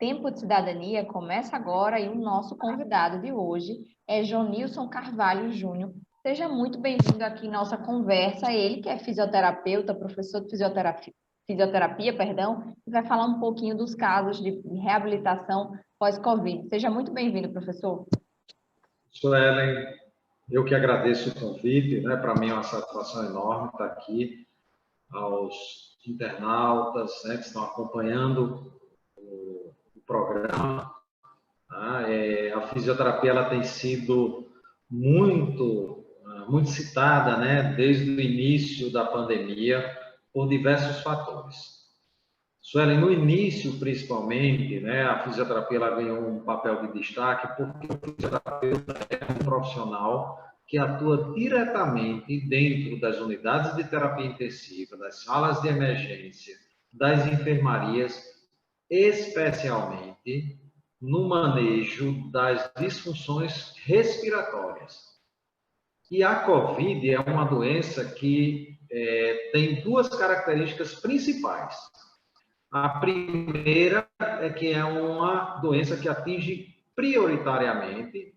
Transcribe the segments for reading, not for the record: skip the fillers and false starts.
Tempo de Cidadania começa agora e o nosso convidado de hoje é Jonilson Carvalho Júnior. Seja muito bem-vindo aqui em nossa conversa. Ele que é fisioterapeuta, professor de fisioterapia, e vai falar um pouquinho dos casos de reabilitação pós-Covid. Seja muito bem-vindo, professor. Suelen, eu que agradeço o convite, né? Para mim é uma satisfação enorme estar aqui. Aos internautas, né, que estão acompanhando o programa. Tá? A fisioterapia ela tem sido muito citada, né, desde o início da pandemia, por diversos fatores. Suelen, no início, principalmente, né, a fisioterapia ela ganhou um papel de destaque porque o fisioterapeuta é um profissional que atua diretamente dentro das unidades de terapia intensiva, das salas de emergência, das enfermarias, especialmente no manejo das disfunções respiratórias. E a COVID é uma doença que tem duas características principais. A primeira é que é uma doença que atinge prioritariamente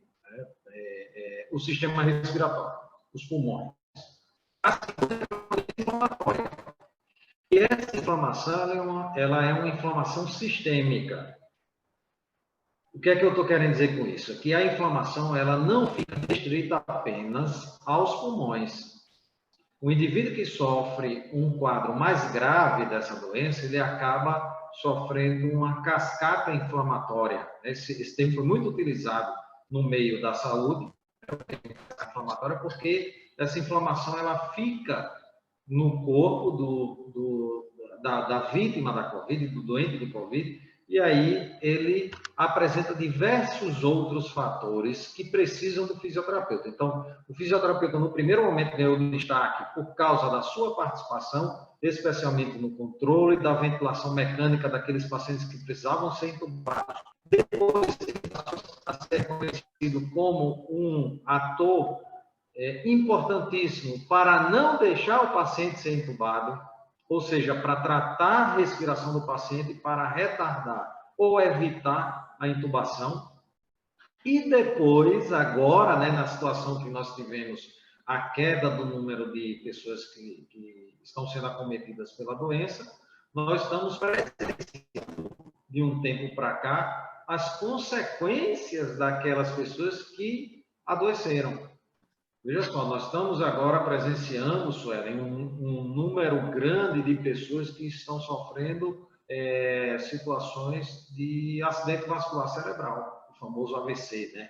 o sistema respiratório, os pulmões. A segunda é uma doença inflamatória. E essa inflamação ela é uma inflamação sistêmica. O que é que eu estou querendo dizer com isso? Que a inflamação ela não fica restrita apenas aos pulmões. O indivíduo que sofre um quadro mais grave dessa doença, ele acaba sofrendo uma cascata inflamatória. Esse termo foi muito utilizado no meio da saúde, inflamatória, porque essa inflamação ela fica no corpo da vítima da Covid, do doente de Covid, e aí ele apresenta diversos outros fatores que precisam do fisioterapeuta. Então, o fisioterapeuta, no primeiro momento, ganhou destaque por causa da sua participação, especialmente no controle da ventilação mecânica daqueles pacientes que precisavam ser entubados. Depois, ele passou a ser conhecido como um ator importantíssimo para não deixar o paciente ser entubado, ou seja, para tratar a respiração do paciente, para retardar ou evitar a intubação. E depois, agora, né, na situação que nós tivemos a queda do número de pessoas que estão sendo acometidas pela doença, nós estamos presenciando, de um tempo para cá, as consequências daquelas pessoas que adoeceram. Veja só, nós estamos agora presenciando, Suelen, um número grande de pessoas que estão sofrendo situações de acidente vascular cerebral, o famoso AVC, né?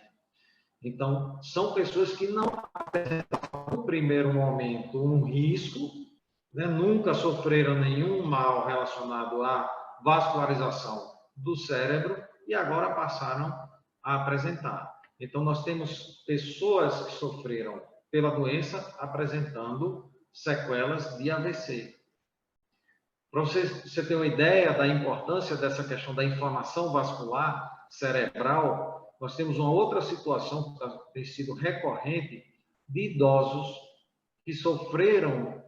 Então, são pessoas que não apresentam, no primeiro momento, um risco, né? Nunca sofreram nenhum mal relacionado à vascularização do cérebro e agora passaram a apresentar. Então, nós temos pessoas que sofreram pela doença apresentando sequelas de AVC. Para você ter uma ideia da importância dessa questão da inflamação vascular cerebral, nós temos uma outra situação que tem sido recorrente de idosos que sofreram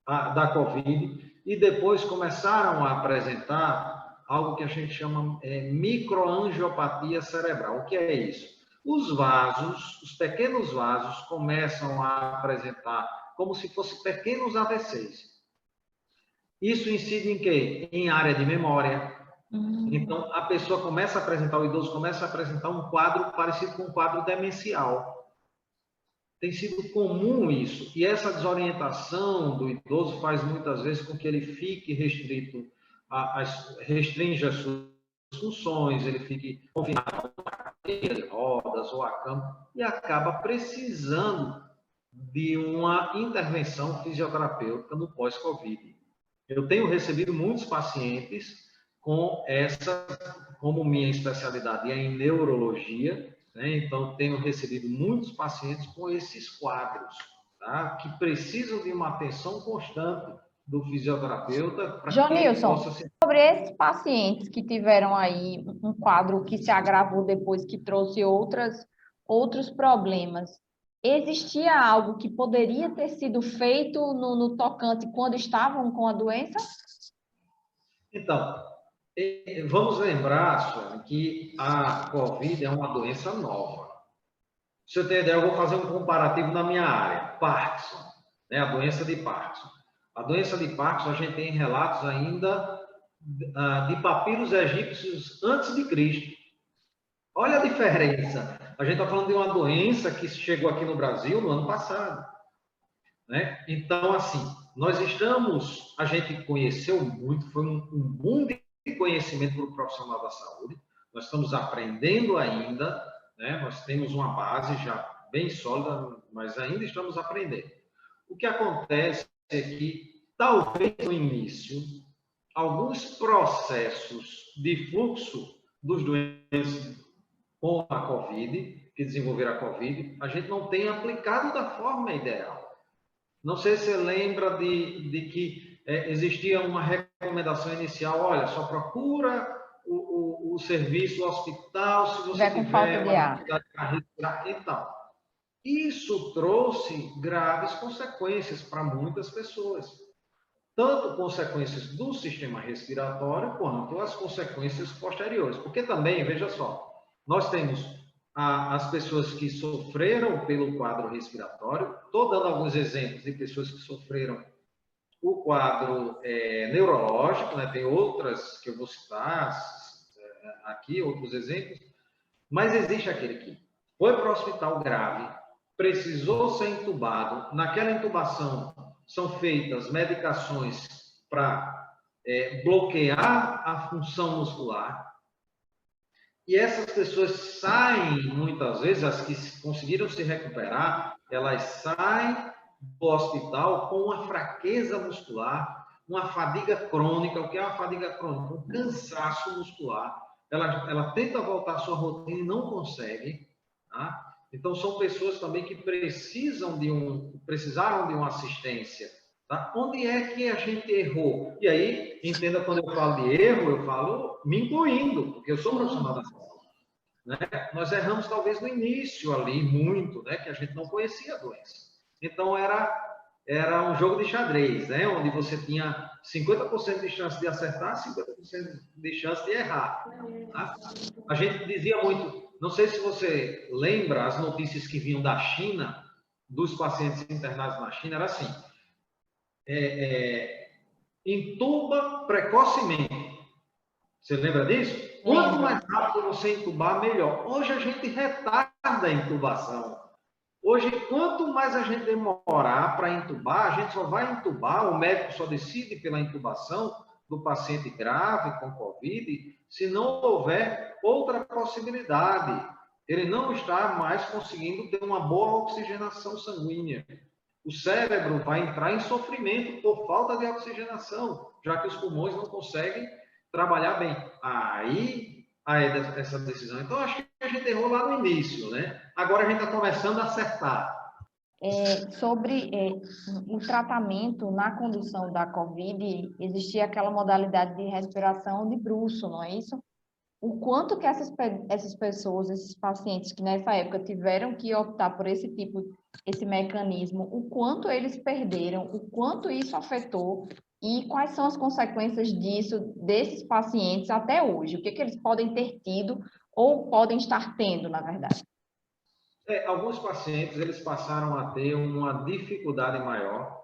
da Covid e depois começaram a apresentar algo que a gente chama microangiopatia cerebral. O que é isso? Os vasos, os pequenos vasos, começam a apresentar como se fossem pequenos AVCs. Isso incide em quê? Em área de memória. Então, a pessoa começa a apresentar, o idoso começa a apresentar um quadro parecido com um quadro demencial. Tem sido comum isso. E essa desorientação do idoso faz muitas vezes com que ele fique restrito, restrinja as suas funções, ele fique confinado a cadeira de rodas ou a cama e acaba precisando de uma intervenção fisioterapêutica no pós-Covid. Eu tenho recebido muitos pacientes com essa, como minha especialidade é em neurologia, né? Então tenho recebido muitos pacientes com esses quadros, tá? Que precisam de uma atenção constante do fisioterapeuta para que ele possa se... Sobre esses pacientes que tiveram aí um quadro que se agravou depois, que trouxe outros problemas, existia algo que poderia ter sido feito no tocante quando estavam com a doença? Então, Vamos lembrar, Sueli, que a Covid é uma doença nova. Se eu ter ideia, eu vou fazer um comparativo na minha área. Parkinson, né? A doença de Parkinson. A doença de Parkinson, a gente tem relatos ainda de papiros egípcios antes de Cristo. Olha a diferença. A gente está falando de uma doença que chegou aqui no Brasil no ano passado, né? Então, assim, a gente conheceu muito, foi um boom de conhecimento para o profissional da saúde. Nós estamos aprendendo ainda, né? Nós temos uma base já bem sólida, mas ainda estamos aprendendo. O que acontece é que, talvez no início, alguns processos de fluxo dos doentes com a Covid, que desenvolveram a Covid, a gente não tem aplicado da forma ideal. Não sei se você lembra de que existia uma recomendação inicial, olha, só procura o serviço, o hospital, se você Com falta tiver de uma ar. dificuldade para respirar e tal. Isso trouxe graves consequências para muitas pessoas. Tanto consequências do sistema respiratório, quanto as consequências posteriores. Porque também, veja só, nós temos as pessoas que sofreram pelo quadro respiratório. Estou dando alguns exemplos de pessoas que sofreram o quadro neurológico, né? Tem outras que eu vou citar aqui, outros exemplos, mas existe aquele que foi para o hospital grave, precisou ser entubado, naquela intubação são feitas medicações para bloquear a função muscular, e essas pessoas saem, muitas vezes, as que conseguiram se recuperar, elas saem do hospital com uma fraqueza muscular, uma fadiga crônica. O que é uma fadiga crônica? Um cansaço muscular. Ela tenta voltar à sua rotina e não consegue. Tá? Então, são pessoas também que precisaram de uma assistência. Tá? Onde é que a gente errou? E aí, entenda, quando eu falo de erro, eu falo me incluindo, porque eu sou profissional da saúde. Né? Nós erramos talvez no início ali, muito, né? Que a gente não conhecia a doença. Então, era um jogo de xadrez, né? Onde você tinha 50% de chance de acertar, 50% de chance de errar. Tá? A gente dizia muito, não sei se você lembra as notícias que vinham da China, dos pacientes internados na China, era assim, intuba precocemente. Você lembra disso? Quanto mais rápido você entubar, melhor. Hoje a gente retarda a intubação. Hoje, quanto mais a gente demorar para intubar, a gente só vai intubar, o médico só decide pela intubação do paciente grave com Covid, se não houver outra possibilidade. Ele não está mais conseguindo ter uma boa oxigenação sanguínea. O cérebro vai entrar em sofrimento por falta de oxigenação, já que os pulmões não conseguem trabalhar bem. Aí essa decisão. Então, acho que a gente errou lá no início, né? Agora a gente está começando a acertar. Sobre o tratamento na condução da COVID, existia aquela modalidade de respiração de bruxo, não é isso? O quanto que essas pessoas, esses pacientes que nessa época tiveram que optar por esse mecanismo, o quanto eles perderam, o quanto isso afetou e quais são as consequências disso, desses pacientes até hoje? O que eles podem ter tido ou podem estar tendo, na verdade? Alguns pacientes, eles passaram a ter uma dificuldade maior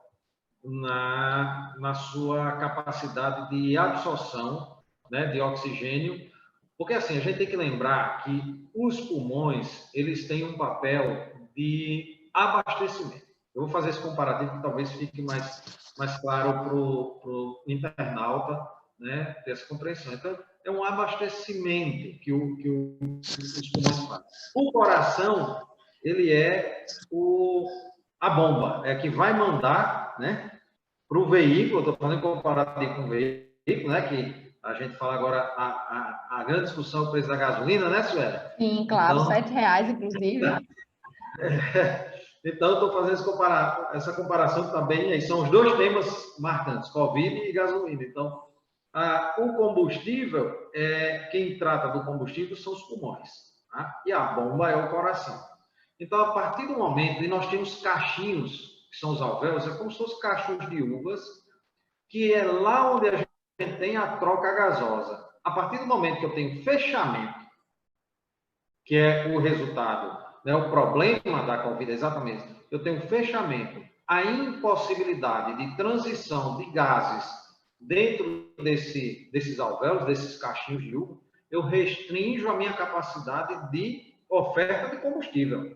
na sua capacidade de absorção, né, de oxigênio, porque assim, a gente tem que lembrar que os pulmões, eles têm um papel de abastecimento. Eu vou fazer esse comparativo que talvez fique mais claro para o internauta, né, ter essa compreensão. Então, é um abastecimento que os pulmões fazem. O coração, ele é a bomba, é que vai mandar, né, para o veículo, estou falando comparativo com o veículo, né, que a gente fala agora a grande discussão do preço da gasolina, né, Sueli? Sim, claro, então, R$7, inclusive. Então, estou fazendo essa comparação também, aí são os dois temas marcantes, Covid e gasolina. Então, o combustível, quem trata do combustível são os pulmões, tá? E a bomba é o coração. Então, a partir do momento que nós temos cachinhos, que são os alvéolos, é como se fossem cachos de uvas, que é lá onde a gente tem a troca gasosa. A partir do momento que eu tenho fechamento, que é o resultado, né, o problema da Covid, exatamente, eu tenho fechamento, a impossibilidade de transição de gases dentro desses alvéolos, desses cachinhos de uva, eu restringo a minha capacidade de oferta de combustível.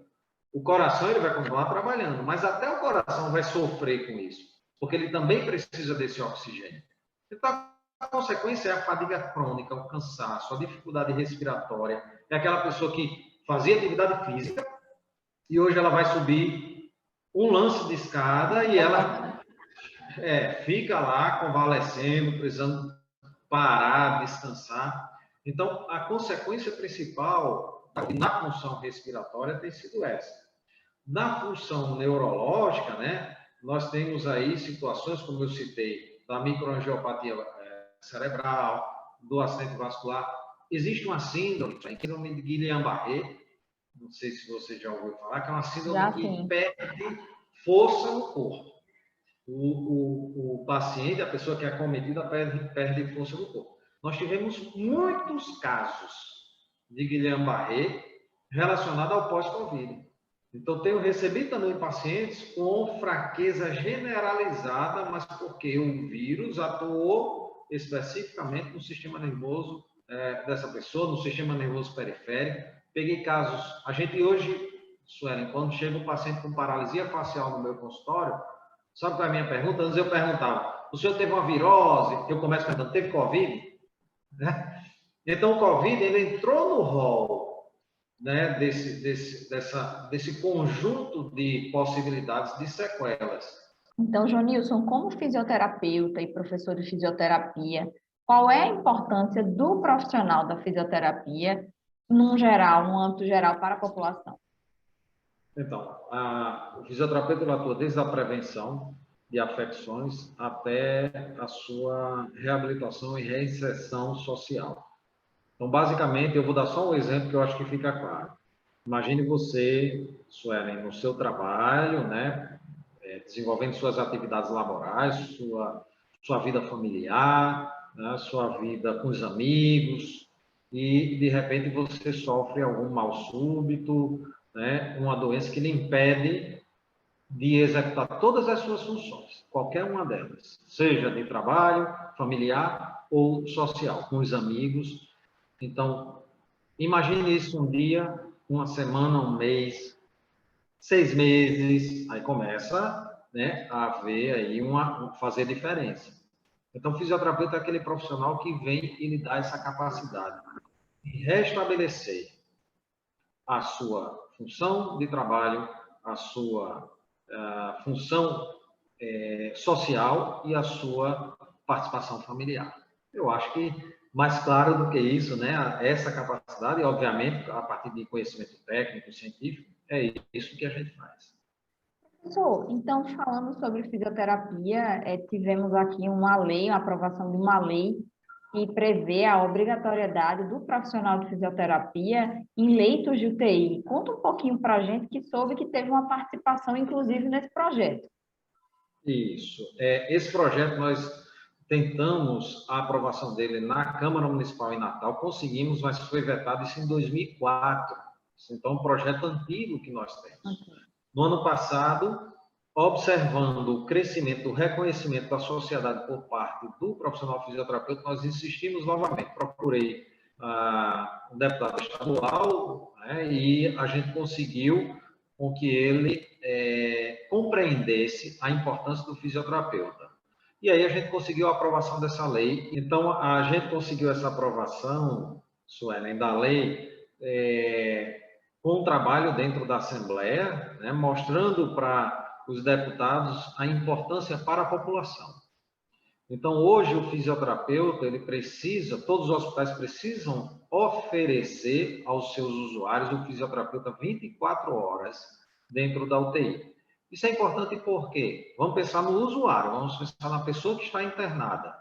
O coração ele vai continuar trabalhando, mas até o coração vai sofrer com isso, porque ele também precisa desse oxigênio. Então, a consequência é a fadiga crônica, o cansaço, a dificuldade respiratória. É aquela pessoa que fazia atividade física e hoje ela vai subir um lance de escada e ela fica lá convalescendo, precisando parar, descansar. Então, a consequência principal na função respiratória tem sido essa. Na função neurológica, né, nós temos aí situações, como eu citei, da microangiopatia cerebral, do acidente vascular. Existe uma síndrome, a síndrome de Guillain-Barré, não sei se você já ouviu falar, que é uma síndrome que perde força no corpo. O paciente, a pessoa que é acometida, perde força no corpo. Nós tivemos muitos casos de Guillain-Barré relacionados ao pós-Covid. Então, tenho recebido também pacientes com fraqueza generalizada, mas porque o vírus atuou especificamente no sistema nervoso dessa pessoa, no sistema nervoso periférico. Peguei casos, a gente hoje, Suelen, quando chega um paciente com paralisia facial no meu consultório, sabe qual é a minha pergunta? Antes eu perguntava, o senhor teve uma virose? Eu começo perguntando, teve Covid? Né? Então, o Covid, ele entrou no rol, né, desse conjunto de possibilidades de sequelas. Então, Jonilson, como fisioterapeuta e professor de fisioterapia, qual é a importância do profissional da fisioterapia, num geral, num âmbito geral, para a população? Então, o fisioterapeuta atua desde a prevenção de afecções até a sua reabilitação e reinserção social. Então, basicamente, eu vou dar só um exemplo que eu acho que fica claro. Imagine você, Suelen, no seu trabalho, né, desenvolvendo suas atividades laborais, sua vida familiar, né, sua vida com os amigos, e, de repente, você sofre algum mal súbito, né, uma doença que lhe impede de executar todas as suas funções, qualquer uma delas, seja de trabalho, familiar ou social, com os amigos. Então, imagine isso um dia, uma semana, um mês, 6 meses, aí começa, né, a haver aí fazer diferença. Então, o fisioterapeuta é aquele profissional que vem e lhe dá essa capacidade de restabelecer a sua função de trabalho, a sua função social e a sua participação familiar. Eu acho que mais claro do que isso, né, essa capacidade, e obviamente, a partir de conhecimento técnico, científico, é isso que a gente faz. Professor, então, falando sobre fisioterapia, tivemos aqui uma lei, a aprovação de uma lei que prevê a obrigatoriedade do profissional de fisioterapia em leitos de UTI. Conta um pouquinho para a gente, que soube que teve uma participação, inclusive, nesse projeto. Isso. Esse projeto, nós tentamos a aprovação dele na Câmara Municipal em Natal, conseguimos, mas foi vetado isso em 2004. Então, é um projeto antigo que nós temos. Okay. No ano passado, observando o crescimento, o reconhecimento da sociedade por parte do profissional fisioterapeuta, nós insistimos novamente. Procurei o deputado estadual, né, e a gente conseguiu com que ele compreendesse a importância do fisioterapeuta. E aí a gente conseguiu a aprovação dessa lei. Então, a gente conseguiu essa aprovação, Suelen, da lei, com um trabalho dentro da Assembleia, né, mostrando para os deputados a importância para a população. Então, hoje, o fisioterapeuta, ele precisa, todos os hospitais precisam oferecer aos seus usuários o fisioterapeuta 24 horas dentro da UTI. Isso é importante porque vamos pensar no usuário, vamos pensar na pessoa que está internada.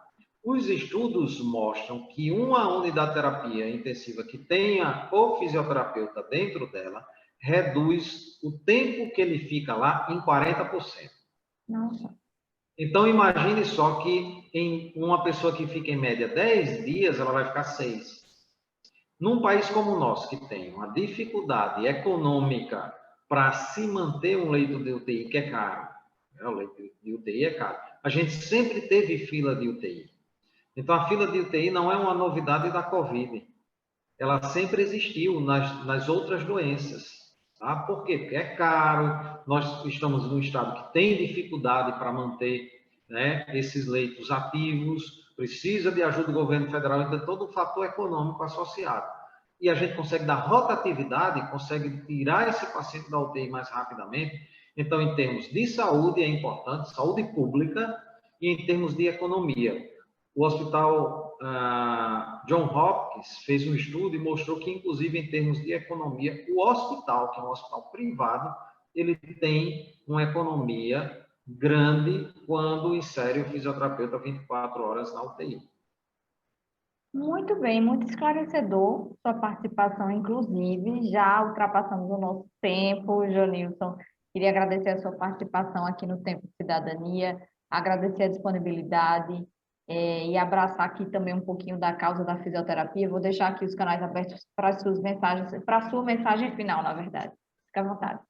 Os estudos mostram que uma unidade de terapia intensiva que tenha o fisioterapeuta dentro dela reduz o tempo que ele fica lá em 40%. Nossa. Então, imagine só que em uma pessoa que fica em média 10 dias, ela vai ficar 6. Num país como o nosso, que tem uma dificuldade econômica para se manter um leito de UTI, que é caro, né? O leito de UTI é caro. A gente sempre teve fila de UTI. Então, a fila de UTI não é uma novidade da Covid. Ela sempre existiu nas outras doenças. Tá? Por quê? Porque é caro, nós estamos num estado que tem dificuldade para manter, né, esses leitos ativos, precisa de ajuda do governo federal, então todo um fator econômico associado. E a gente consegue dar rotatividade, consegue tirar esse paciente da UTI mais rapidamente. Então, em termos de saúde, é importante, saúde pública, e em termos de economia. O hospital John Hopkins fez um estudo e mostrou que, inclusive, em termos de economia, o hospital, que é um hospital privado, ele tem uma economia grande quando insere o fisioterapeuta 24 horas na UTI. Muito bem, muito esclarecedor sua participação, inclusive, já ultrapassamos o nosso tempo, Jonilson. Queria agradecer a sua participação aqui no Tempo de Cidadania, agradecer a disponibilidade, e abraçar aqui também um pouquinho da causa da fisioterapia. Vou deixar aqui os canais abertos para as suas mensagens, para a sua mensagem final, na verdade. Fique à vontade.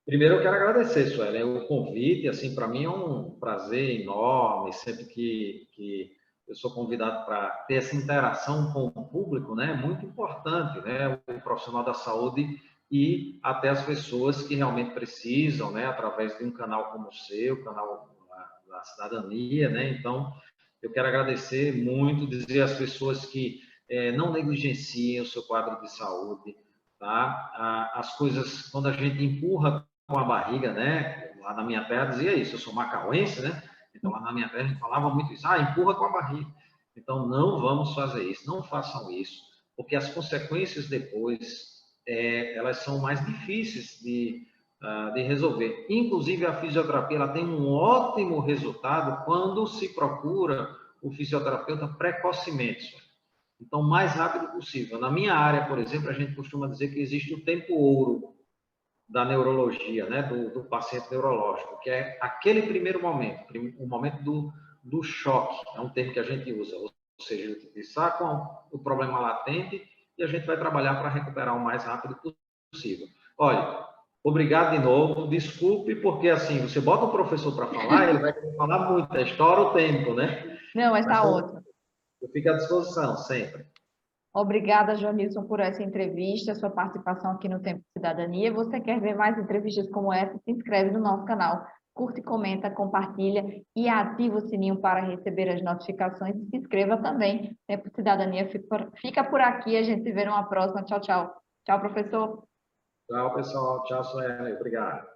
Primeiro, eu quero agradecer, Sueli, o convite. Assim, para mim é um prazer enorme, sempre que eu sou convidado para ter essa interação com o público, né? Muito importante, né? O profissional da saúde e até as pessoas que realmente precisam, né? Através de um canal como o seu, canal da cidadania, né? Então, eu quero agradecer muito, dizer às pessoas que não negligenciem o seu quadro de saúde, tá? As coisas, quando a gente empurra com a barriga, né? Lá na minha terra dizia isso, eu sou macauense, né? Então lá na minha terra a gente falava muito isso, empurra com a barriga. Então não vamos fazer isso, não façam isso, porque as consequências depois, elas são mais difíceis de resolver. Inclusive a fisioterapia, ela tem um ótimo resultado quando se procura o fisioterapeuta precocemente. Então, o mais rápido possível. Na minha área, por exemplo, a gente costuma dizer que existe o tempo ouro da neurologia, né, do paciente neurológico, que é aquele primeiro momento, o momento do choque, é um termo que a gente usa, ou seja, ele saca o problema latente e a gente vai trabalhar para recuperar o mais rápido possível. Olha, obrigado de novo, desculpe, porque assim, você bota o professor para falar, ele vai falar muito, estoura o tempo, né? Não, mas Mas está ótimo. eu fico à disposição, sempre. Obrigada, Jonilson, por essa entrevista, sua participação aqui no Tempo de Cidadania. Você quer ver mais entrevistas como essa? Se inscreve no nosso canal, curte, comenta, compartilha e ativa o sininho para receber as notificações. E se inscreva também. Tempo de Cidadania fica por aqui. A gente se vê numa próxima. Tchau, tchau. Tchau, professor. Tchau, pessoal. Tchau, Sueli. Obrigado.